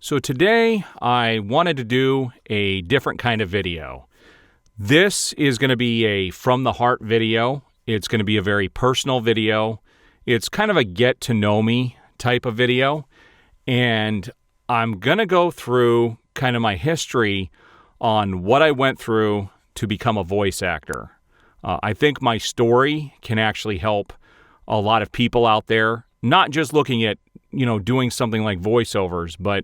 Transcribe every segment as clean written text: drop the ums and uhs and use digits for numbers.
So today I wanted to do a different kind of video. This is going to be a from the heart video. It's going to be a very personal video. It's kind of a get to know me type of video. And I'm going to go through kind of my history on what I went through to become a voice actor. I think my story can actually help a lot of people out there, not just looking at, doing something like voiceovers, but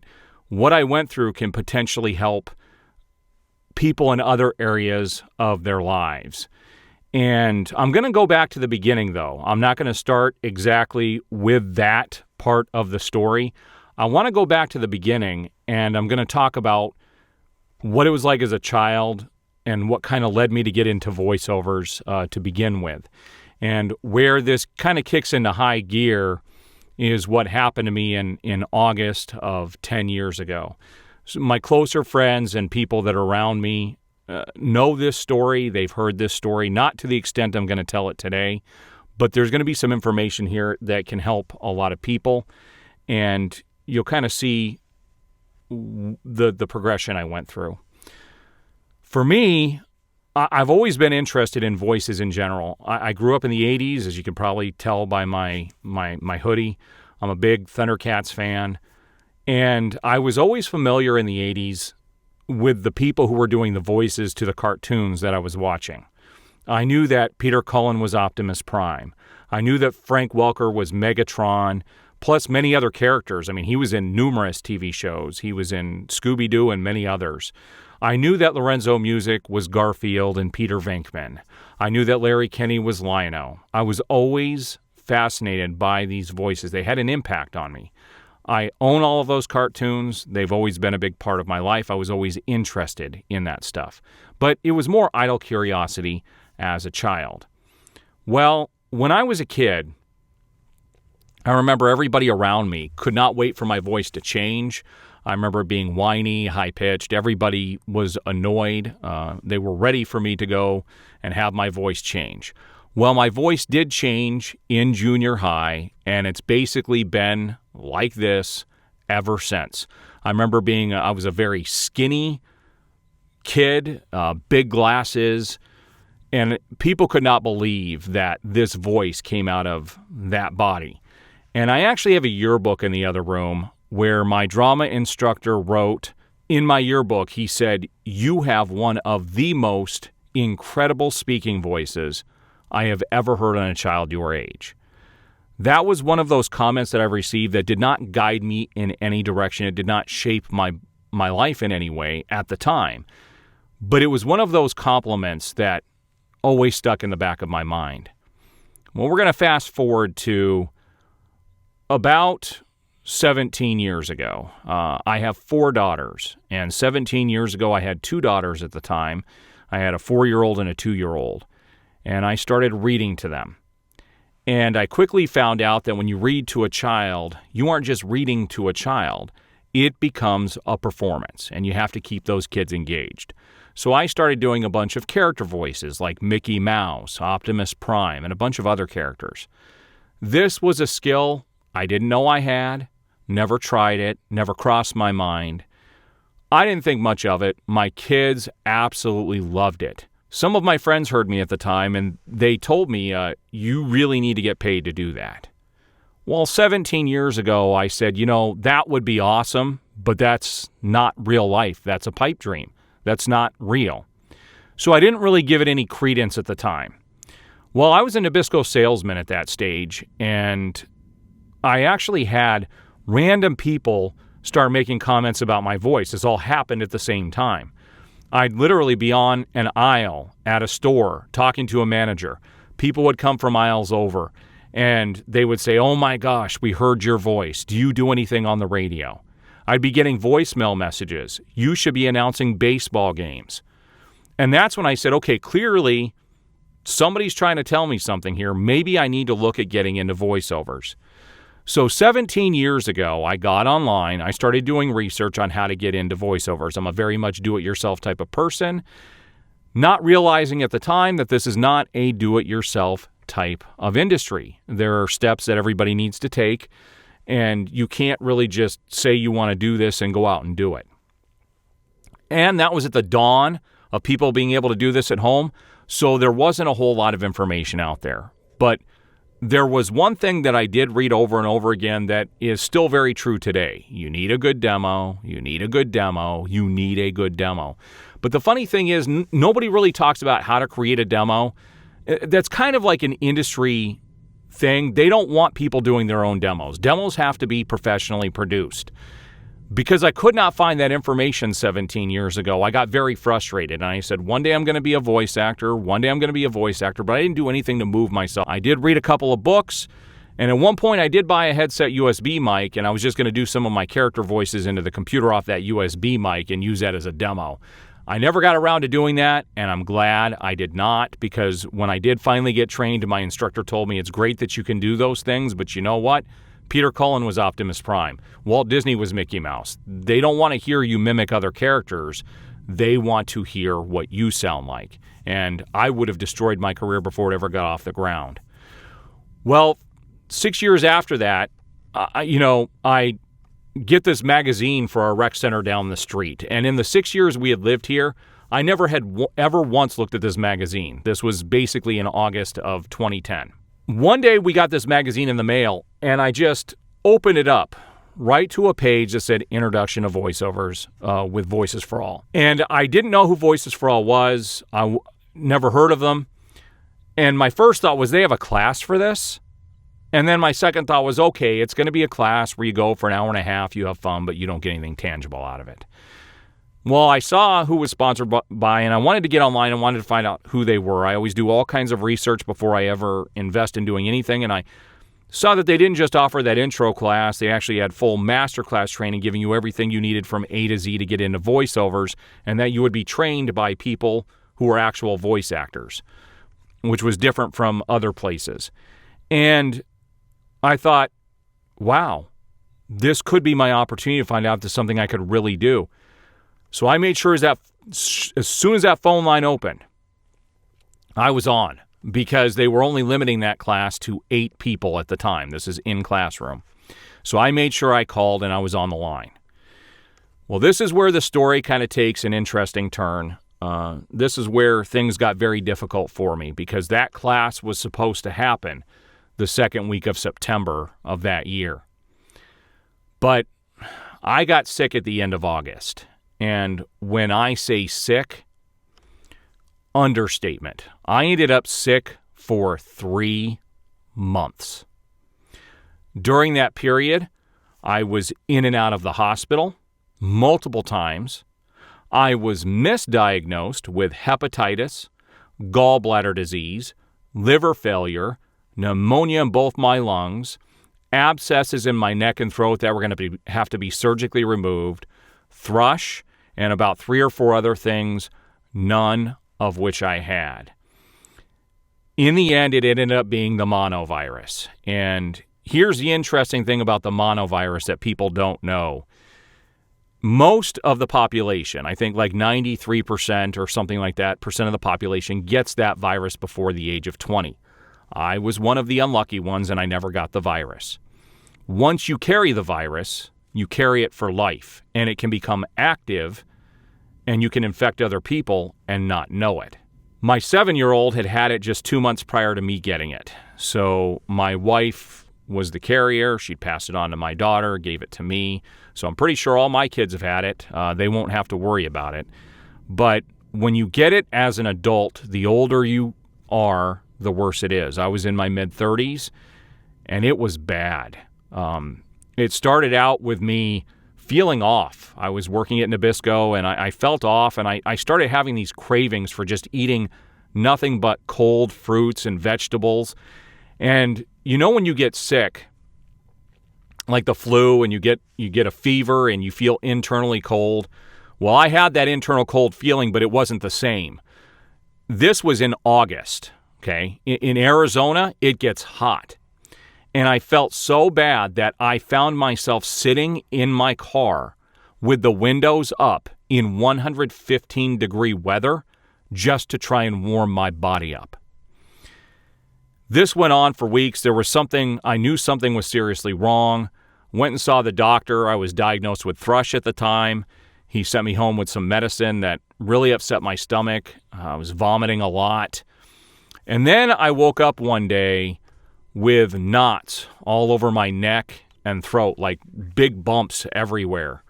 what I went through can potentially help people in other areas of their lives. And I'm going to go back to the beginning, though. I'm not going to start exactly with that part of the story. I want to go back to the beginning, and I'm going to talk about what it was like as a child and what kind of led me to get into voiceovers to begin with. And where this kind of kicks into high gear is what happened to me in August of 10 years ago. So my closer friends and people that are around me know this story. They've heard this story, not to the extent I'm going to tell it today, but there's going to be some information here that can help a lot of people, and you'll kind of see the progression I went through. For me, I've always been interested in voices in general. I grew up in the 80s, as you can probably tell by my hoodie. I'm a big Thundercats fan. And I was always familiar in the 80s with the people who were doing the voices to the cartoons that I was watching. I knew that Peter Cullen was Optimus Prime. I knew that Frank Welker was Megatron, plus many other characters. I mean, he was in numerous TV shows. He was in Scooby-Doo and many others. I knew that Lorenzo Music was Garfield and Peter Venkman. I knew that Larry Kenney was Lion-O. I was always fascinated by these voices. They had an impact on me. I own all of those cartoons. They've always been a big part of my life. I was always interested in that stuff. But it was more idle curiosity as a child. Well, when I was a kid, I remember everybody around me could not wait for my voice to change. I remember being whiny, high-pitched. Everybody was annoyed. They were ready for me to go and have my voice change. Well, my voice did change in junior high, and it's basically been like this ever since. I remember I was a very skinny kid, big glasses, and people could not believe that this voice came out of that body. And I actually have a yearbook in the other room where my drama instructor wrote, in my yearbook, he said, "You have one of the most incredible speaking voices I have ever heard on a child your age." That was one of those comments that I've received that did not guide me in any direction. It did not shape my life in any way at the time. But it was one of those compliments that always stuck in the back of my mind. Well, we're going to fast forward to about 17 years ago. I have 4 daughters, and 17 years ago I had 2 daughters at the time. I had a 4-year-old and a 2-year-old, and I started reading to them. And I quickly found out that when you read to a child, you aren't just reading to a child. It becomes a performance, and you have to keep those kids engaged. So I started doing a bunch of character voices like Mickey Mouse, Optimus Prime, and a bunch of other characters. This was a skill I didn't know I had. Never tried it, never crossed my mind. I didn't think much of it. My kids absolutely loved it. Some of my friends heard me at the time, and they told me, you really need to get paid to do that. Well, 17 years ago, I said, that would be awesome, but that's not real life. That's a pipe dream. That's not real. So I didn't really give it any credence at the time. Well, I was a Nabisco salesman at that stage, and I actually had random people start making comments about my voice. This all happened at the same time. I'd literally be on an aisle at a store talking to a manager. People would come from miles over, and they would say, "Oh my gosh, we heard your voice. Do you do anything on the radio?" I'd be getting voicemail messages. "You should be announcing baseball games." And that's when I said, okay, clearly somebody's trying to tell me something here. Maybe I need to look at getting into voiceovers. So 17 years ago, I got online. I started doing research on how to get into voiceovers. I'm a very much do-it-yourself type of person, not realizing at the time that this is not a do-it-yourself type of industry. There are steps that everybody needs to take, And you can't really just say you want to do this and go out and do it. And that was at the dawn of people being able to do this at home. So there wasn't a whole lot of information out there. But there was one thing that I did read over and over again that is still very true today. You need a good demo. You need a good demo. You need a good demo. But the funny thing is, nobody really talks about how to create a demo. That's kind of like an industry thing. They don't want people doing their own demos. Demos have to be professionally produced. Because I could not find that information 17 years ago, I got very frustrated. And I said, one day I'm going to be a voice actor. One day I'm going to be a voice actor. But I didn't do anything to move myself. I did read a couple of books. And at one point, I did buy a headset USB mic. And I was just going to do some of my character voices into the computer off that USB mic and use that as a demo. I never got around to doing that. And I'm glad I did not. Because when I did finally get trained, my instructor told me it's great that you can do those things. But you know what? Peter Cullen was Optimus Prime. Walt Disney was Mickey Mouse. They don't want to hear you mimic other characters. They want to hear what you sound like. And I would have destroyed my career before it ever got off the ground. Well, 6 years after that, I get this magazine for our rec center down the street. And in the 6 years we had lived here, I never had ever once looked at this magazine. This was basically in August of 2010. One day we got this magazine in the mail, and I just opened it up right to a page that said Introduction to Voiceovers with Voices for All. And I didn't know who Voices for All was. I never heard of them. And my first thought was, they have a class for this? And then my second thought was, okay, it's going to be a class where you go for an hour and a half, you have fun, but you don't get anything tangible out of it. Well, I saw who was sponsored by, and I wanted to get online and wanted to find out who they were. I always do all kinds of research before I ever invest in doing anything, and I saw that they didn't just offer that intro class. They actually had full masterclass training, giving you everything you needed from A to Z to get into voiceovers, and that you would be trained by people who are actual voice actors, which was different from other places. And I thought, wow, this could be my opportunity to find out if there's something I could really do. So I made sure that as soon as that phone line opened, I was on, because they were only limiting that class to 8 people at the time. This is in classroom. So I made sure I called and I was on the line. Well, this is where the story kind of takes an interesting turn. This is where things got very difficult for me, because that class was supposed to happen the second week of September of that year. But I got sick at the end of August. And when I say sick, understatement. I ended up sick for 3 months. During that period, I was in and out of the hospital multiple times. I was misdiagnosed with hepatitis, gallbladder disease, liver failure, pneumonia in both my lungs, abscesses in my neck and throat that were going to have to be surgically removed, thrush, and about 3 or 4 other things, none of which I had. In the end, it ended up being the monovirus. And here's the interesting thing about the monovirus that people don't know. Most of the population, I think like 93% or something like that, percent of the population gets that virus before the age of 20. I was one of the unlucky ones, and I never got the virus. Once you carry the virus, you carry it for life, and it can become active, and you can infect other people and not know it. My 7-year-old had had it just 2 months prior to me getting it. So my wife was the carrier. She'd passed it on to my daughter, gave it to me. So I'm pretty sure all my kids have had it. They won't have to worry about it. But when you get it as an adult, the older you are, the worse it is. I was in my mid-30s, and it was bad. It started out with me feeling off. I was working at Nabisco, and I felt off, and I started having these cravings for just eating nothing but cold fruits and vegetables. And you know when you get sick, like the flu, and you get a fever and you feel internally cold? Well, I had that internal cold feeling, but it wasn't the same. This was in August, okay? In Arizona, it gets hot. And I felt so bad that I found myself sitting in my car with the windows up in 115-degree weather just to try and warm my body up. This went on for weeks. There was something, I knew something was seriously wrong. Went and saw the doctor. I was diagnosed with thrush at the time. He sent me home with some medicine that really upset my stomach. I was vomiting a lot. And then I woke up one day with knots all over my neck and throat, like big bumps everywhere.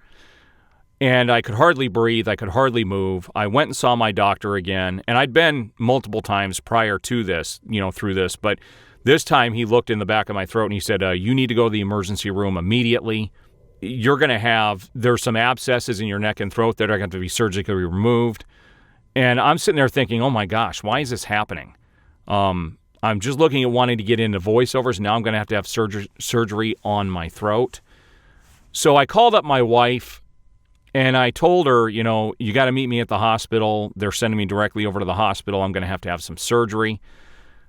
And I could hardly breathe. I could hardly move. I went and saw my doctor again. And I'd been multiple times prior to this, through this. But this time he looked in the back of my throat and he said, you need to go to the emergency room immediately. There's some abscesses in your neck and throat that are going to be surgically removed. And I'm sitting there thinking, oh my gosh, why is this happening? I'm just looking at wanting to get into voiceovers. Now I'm going to have surgery on my throat. So I called up my wife and I told her, you got to meet me at the hospital. They're sending me directly over to the hospital. I'm going to have some surgery.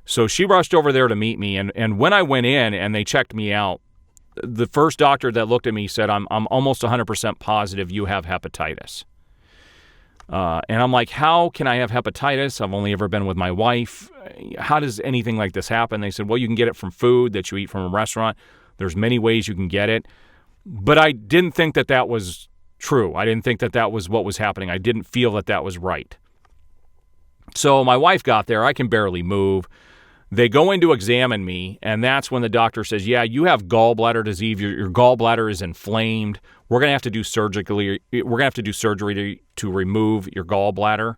So she rushed over there to meet me. And when I went in and they checked me out, the first doctor that looked at me said, I'm almost 100% positive you have hepatitis. And I'm like, how can I have hepatitis? I've only ever been with my wife. How does anything like this happen? They said, well, you can get it from food that you eat from a restaurant. There's many ways you can get it. But I didn't think that was true. I didn't think that was what was happening. I didn't feel that was right. So my wife got there. I can barely move. They go in to examine me, and that's when the doctor says, yeah, you have gallbladder disease. Your gallbladder is inflamed. We're going to have to do surgery to remove your gallbladder.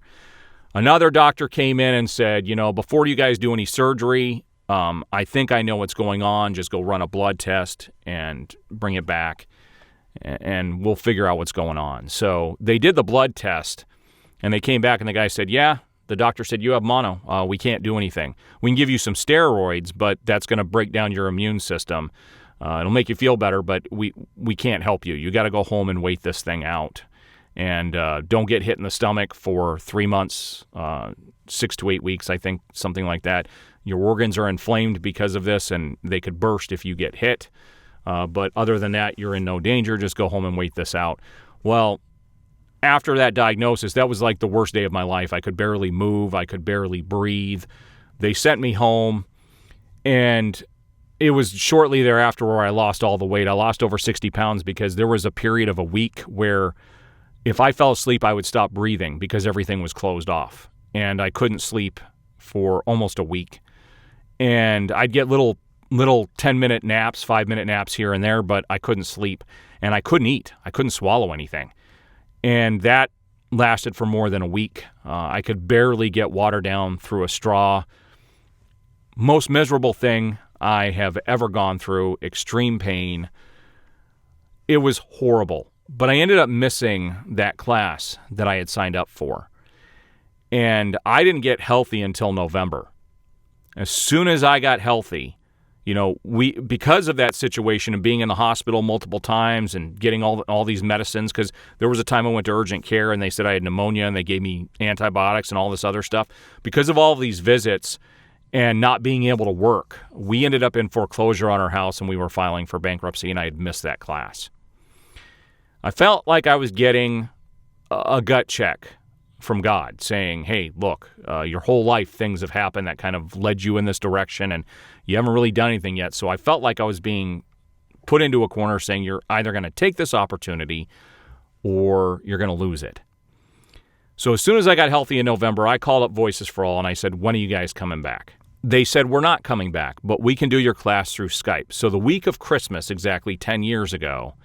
Another doctor came in and said, before you guys do any surgery, I think I know what's going on. Just go run a blood test and bring it back, and we'll figure out what's going on. So they did the blood test, and they came back, and the guy said, yeah, the doctor said, you have mono. We can't do anything. We can give you some steroids, but that's going to break down your immune system. It'll make you feel better, but we can't help you. You got to go home and wait this thing out. And don't get hit in the stomach for 3 months, 6 to 8 weeks, I think, something like that. Your organs are inflamed because of this, and they could burst if you get hit. But other than that, you're in no danger. Just go home and wait this out. Well, after that diagnosis, that was like the worst day of my life. I could barely move. I could barely breathe. They sent me home, and it was shortly thereafter where I lost all the weight. I lost over 60 pounds because there was a period of a week where if I fell asleep, I would stop breathing because everything was closed off, and I couldn't sleep for almost a week. And I'd get little 10-minute naps, 5-minute naps here and there, but I couldn't sleep, and I couldn't eat. I couldn't swallow anything. And that lasted for more than a week. I could barely get water down through a straw. Most miserable thing I have ever gone through, extreme pain. It was horrible. But I ended up missing that class that I had signed up for. And I didn't get healthy until November. As soon as I got healthy, because of that situation and being in the hospital multiple times and getting all these medicines, because there was a time I went to urgent care and they said I had pneumonia and they gave me antibiotics and all this other stuff. Because of all of these visits and not being able to work, we ended up in foreclosure on our house and we were filing for bankruptcy, and I had missed that class. I felt like I was getting a gut check from God saying, hey, look, your whole life things have happened that kind of led you in this direction, and you haven't really done anything yet. So I felt like I was being put into a corner saying you're either going to take this opportunity or you're going to lose it. So as soon as I got healthy in November, I called up Voices for All and I said, when are you guys coming back? They said, we're not coming back, but we can do your class through Skype. So the week of Christmas, exactly 10 years ago,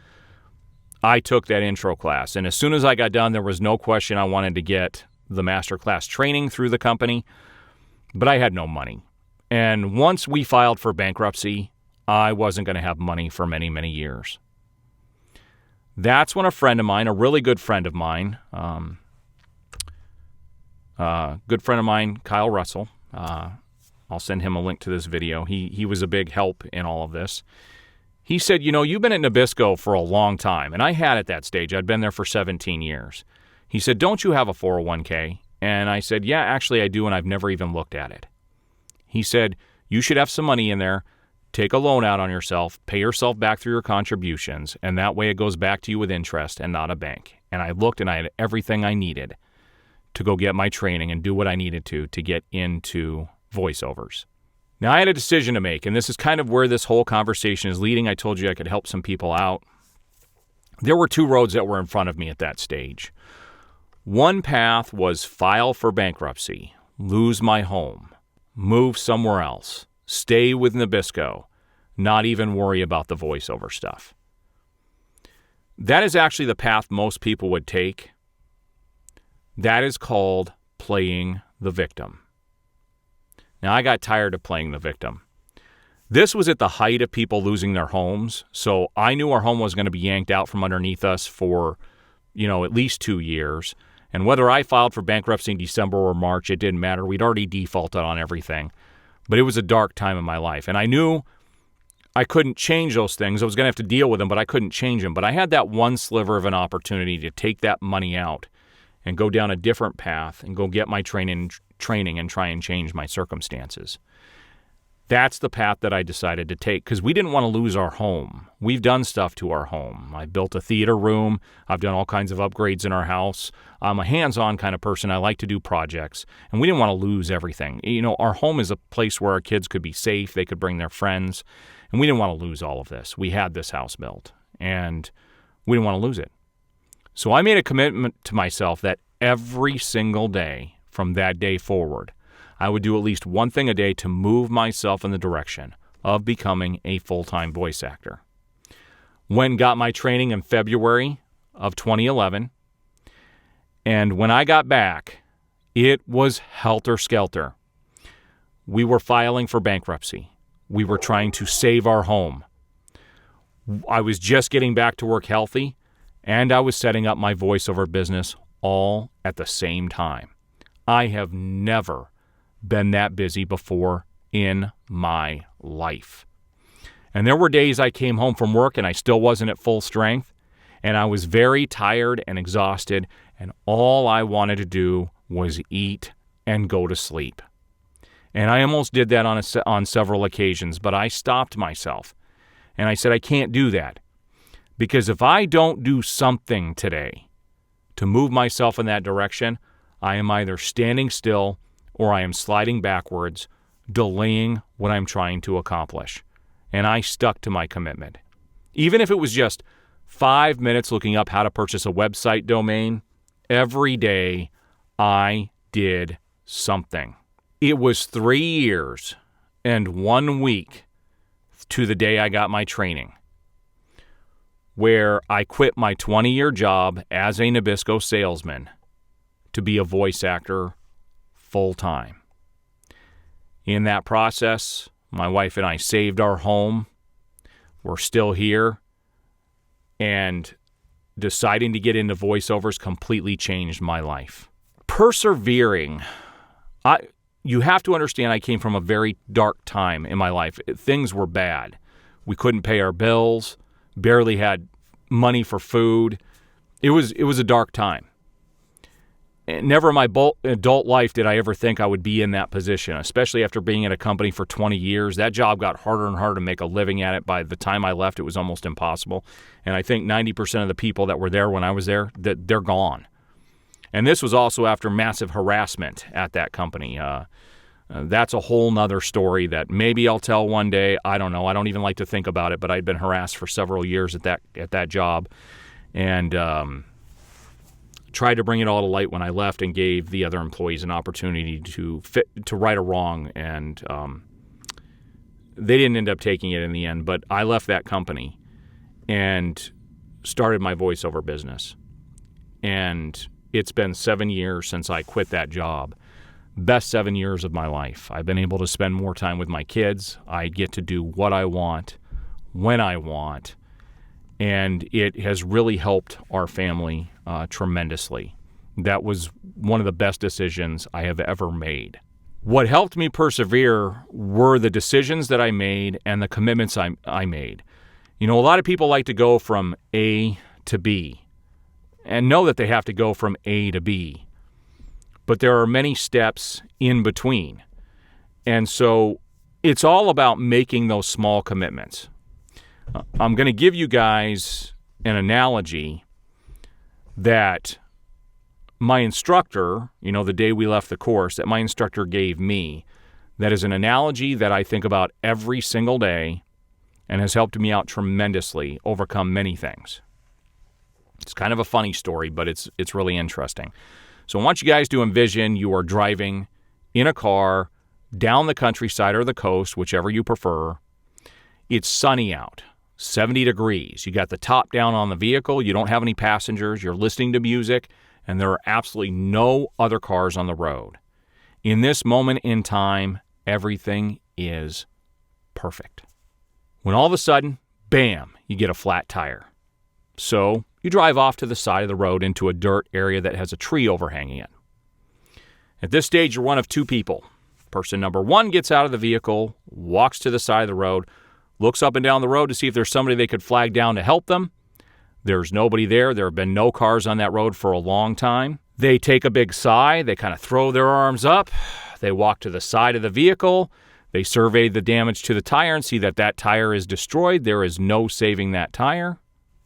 I took that intro class. And as soon as I got done, there was no question I wanted to get the master class training through the company, but I had no money. And once we filed for bankruptcy, I wasn't going to have money for many, many years. That's when a friend of mine, a really good friend of mine, Kyle Russell, I'll send him a link to this video. He was a big help in all of this. He said, you've been at Nabisco for a long time. And I had at that stage. I'd been there for 17 years. He said, don't you have a 401k? And I said, yeah, actually I do, and I've never even looked at it. He said, you should have some money in there. Take a loan out on yourself. Pay yourself back through your contributions. And that way it goes back to you with interest and not a bank. And I looked and I had everything I needed to go get my training and do what I needed to get into voiceovers. Now, I had a decision to make, and this is kind of where this whole conversation is leading. I told you I could help some people out. There were two roads that were in front of me at that stage. One path was file for bankruptcy, lose my home, move somewhere else, stay with Nabisco, not even worry about the voiceover stuff. That is actually the path most people would take. That is called playing the victim. Now, I got tired of playing the victim. This was at the height of people losing their homes, so I knew our home was going to be yanked out from underneath us for, at least 2 years. And whether I filed for bankruptcy in December or March, it didn't matter. We'd already defaulted on everything. But it was a dark time in my life, and I knew I couldn't change those things. I was going to have to deal with them, but I couldn't change them. But I had that one sliver of an opportunity to take that money out and go down a different path and go get my training and try and change my circumstances. That's the path that I decided to take because we didn't want to lose our home. We've done stuff to our home. I built a theater room. I've done all kinds of upgrades in our house. I'm a hands-on kind of person. I like to do projects, and we didn't want to lose everything. Our home is a place where our kids could be safe. They could bring their friends, and we didn't want to lose all of this. We had this house built, and we didn't want to lose it. So I made a commitment to myself that every single day from that day forward, I would do at least one thing a day to move myself in the direction of becoming a full-time voice actor. Got my training in February of 2011, and when I got back, it was helter-skelter. We were filing for bankruptcy. We were trying to save our home. I was just getting back to work healthy, and I was setting up my voiceover business all at the same time. I have never been that busy before in my life. And there were days I came home from work and I still wasn't at full strength, and I was very tired and exhausted, and all I wanted to do was eat and go to sleep. And I almost did that on several occasions, but I stopped myself. And I said, I can't do that. Because if I don't do something today to move myself in that direction, I am either standing still or I am sliding backwards, delaying what I'm trying to accomplish. And I stuck to my commitment. Even if it was just 5 minutes looking up how to purchase a website domain, every day I did something. It was 3 years and 1 week to the day I got my training, where I quit my 20-year job as a Nabisco salesman to be a voice actor full-time. In that process, my wife and I saved our home. We're still here. And deciding to get into voiceovers completely changed my life. Persevering. You have to understand I came from a very dark time in my life. Things were bad. We couldn't pay our bills, barely had money for food. It was a dark time. Never in my adult life did I ever think I would be in that position, especially after being at a company for 20 years. That job got harder and harder to make a living at it. By the time I left, it was almost impossible. And I think 90% of the people that were there when I was there, they're gone. And this was also after massive harassment at that company. That's a whole nother story that maybe I'll tell one day. I don't know. I don't even like to think about it, but I'd been harassed for several years at that job. And tried to bring it all to light when I left and gave the other employees an opportunity to right a wrong, and they didn't end up taking it in the end. But I left that company and started my voiceover business, and it's been 7 years since I quit that job. Best 7 years of my life. I've been able to spend more time with my kids. I get to do what I want, when I want, and it has really helped our family tremendously. That was one of the best decisions I have ever made. What helped me persevere were the decisions that I made and the commitments I made. A lot of people like to go from A to B and know that they have to go from A to B. But there are many steps in between. And so it's all about making those small commitments. I'm going to give you guys an analogy that my instructor, the day we left the course, that my instructor gave me, That is an analogy that I think about every single day and has helped me out tremendously overcome many things. It's kind of a funny story, but it's really interesting. So I want you guys to envision you are driving in a car down the countryside or the coast, whichever you prefer. It's sunny out, 70 degrees. You got the top down on the vehicle. You don't have any passengers. You're listening to music, and there are absolutely no other cars on the road. In this moment in time, everything is perfect. When all of a sudden, bam, you get a flat tire. So you drive off to the side of the road into a dirt area that has a tree overhanging it. At this stage, you're one of two people. Person number one gets out of the vehicle, walks to the side of the road, looks up and down the road to see if there's somebody they could flag down to help them. There's nobody there. There have been no cars on that road for a long time. They take a big sigh. They kind of throw their arms up. They walk to the side of the vehicle. They survey the damage to the tire and see that that tire is destroyed. There is no saving that tire.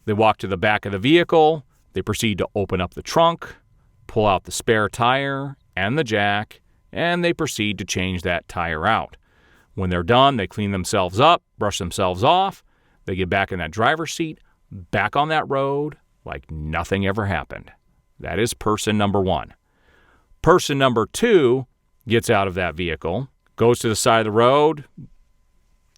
They walk to the back of the vehicle. They proceed to open up the trunk, pull out the spare tire and the jack, and they proceed to change that tire out. When they're done, they clean themselves up, brush themselves off. They get back in that driver's seat, back on that road like nothing ever happened. That is person number one. Person number two gets out of that vehicle, goes to the side of the road,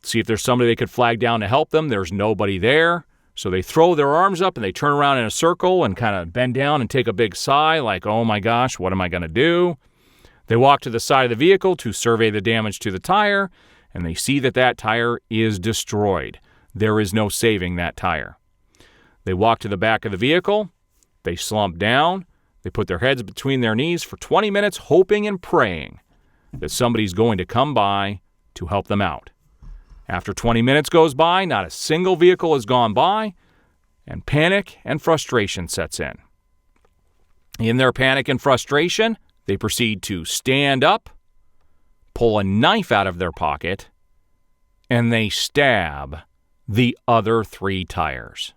see if there's somebody they could flag down to help them. There's nobody there. So they throw their arms up and they turn around in a circle and kind of bend down and take a big sigh like, oh my gosh, what am I going to do? They walk to the side of the vehicle to survey the damage to the tire, and they see that that tire is destroyed. There is no saving that tire. They walk to the back of the vehicle. They slump down. They put their heads between their knees for 20 minutes, hoping and praying that somebody's going to come by to help them out. After 20 minutes goes by, not a single vehicle has gone by, and panic and frustration sets in. In their panic and frustration, they proceed to stand up, pull a knife out of their pocket, and they stab the other three tires.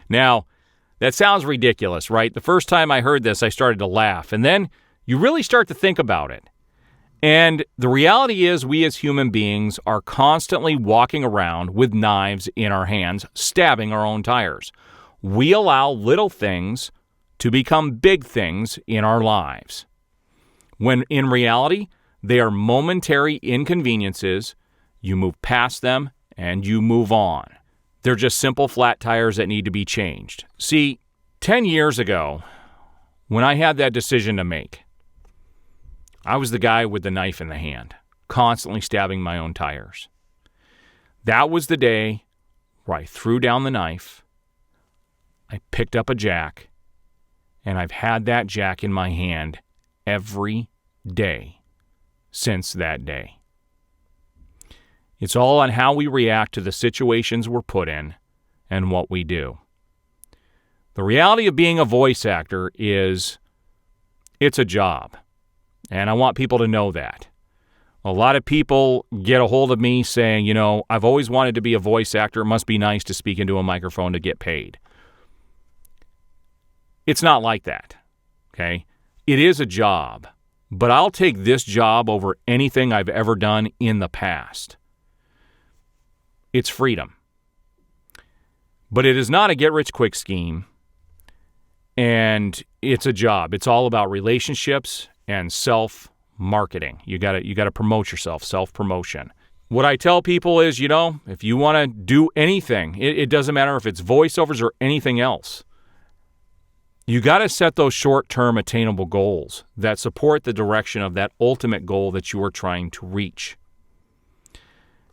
Now, that sounds ridiculous, right? The first time I heard this, I started to laugh, and then you really start to think about it. And the reality is we as human beings are constantly walking around with knives in our hands, stabbing our own tires. We allow little things to become big things in our lives, when in reality, they are momentary inconveniences. You move past them and you move on. They're just simple flat tires that need to be changed. See, 10 years ago, when I had that decision to make, I was the guy with the knife in the hand, constantly stabbing my own tires. That was the day where I threw down the knife, I picked up a jack, and I've had that jack in my hand every day since that day. It's all on how we react to the situations we're put in and what we do. The reality of being a voice actor is it's a job, and I want people to know that. A lot of people get a hold of me saying, I've always wanted to be a voice actor. It must be nice to speak into a microphone to get paid. It's not like that, okay? It is a job, but I'll take this job over anything I've ever done in the past. It's freedom. But it is not a get-rich-quick scheme, and it's a job. It's all about relationships and self-marketing. You gotta promote yourself, self-promotion. What I tell people is, if you want to do anything, it doesn't matter if it's voiceovers or anything else. You got to set those short-term attainable goals that support the direction of that ultimate goal that you are trying to reach.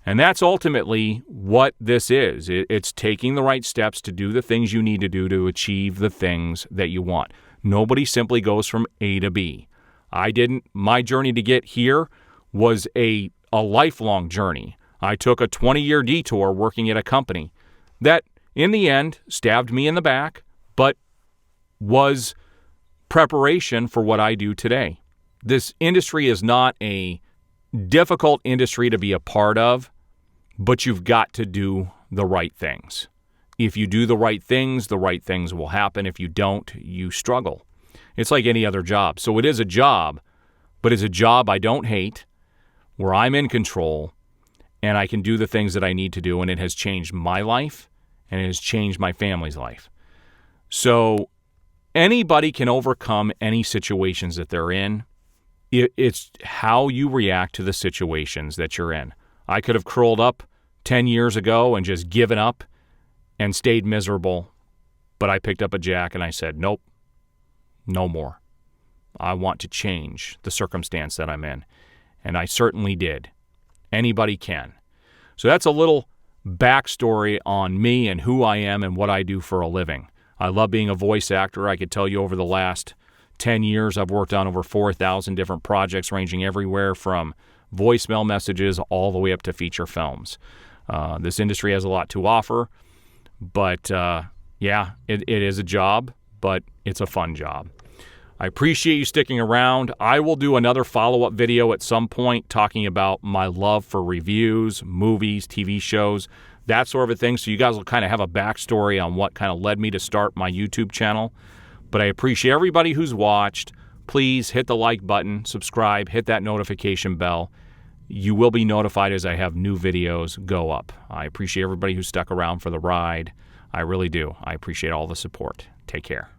And that's ultimately what this is. It's taking the right steps to do the things you need to do to achieve the things that you want. Nobody simply goes from A to B. I didn't. My journey to get here was a lifelong journey. I took a 20-year detour working at a company that, in the end, stabbed me in the back, but was preparation for what I do today. This industry is not a difficult industry to be a part of, but you've got to do the right things. If you do the right things will happen. If you don't, you struggle. It's like any other job. So it is a job, but it's a job I don't hate. where I'm in control and I can do the things that I need to do, and it has changed my life and it has changed my family's life. So anybody can overcome any situations that they're in. It's how you react to the situations that you're in. I could have curled up 10 years ago and just given up and stayed miserable, but I picked up a jack and I said, nope, no more. I want to change the circumstance that I'm in. And I certainly did. Anybody can. So that's a little backstory on me and who I am and what I do for a living. I love being a voice actor. I could tell you over the last 10 years, I've worked on over 4,000 different projects ranging everywhere from voicemail messages all the way up to feature films. This industry has a lot to offer, but it is a job, but it's a fun job. I appreciate you sticking around. I will do another follow-up video at some point talking about my love for reviews, movies, TV shows, that sort of a thing, so you guys will kind of have a backstory on what kind of led me to start my YouTube channel. But I appreciate everybody who's watched. Please hit the like button, subscribe, hit that notification bell. You will be notified as I have new videos go up. I appreciate everybody who stuck around for the ride. I really do. I appreciate all the support. Take care.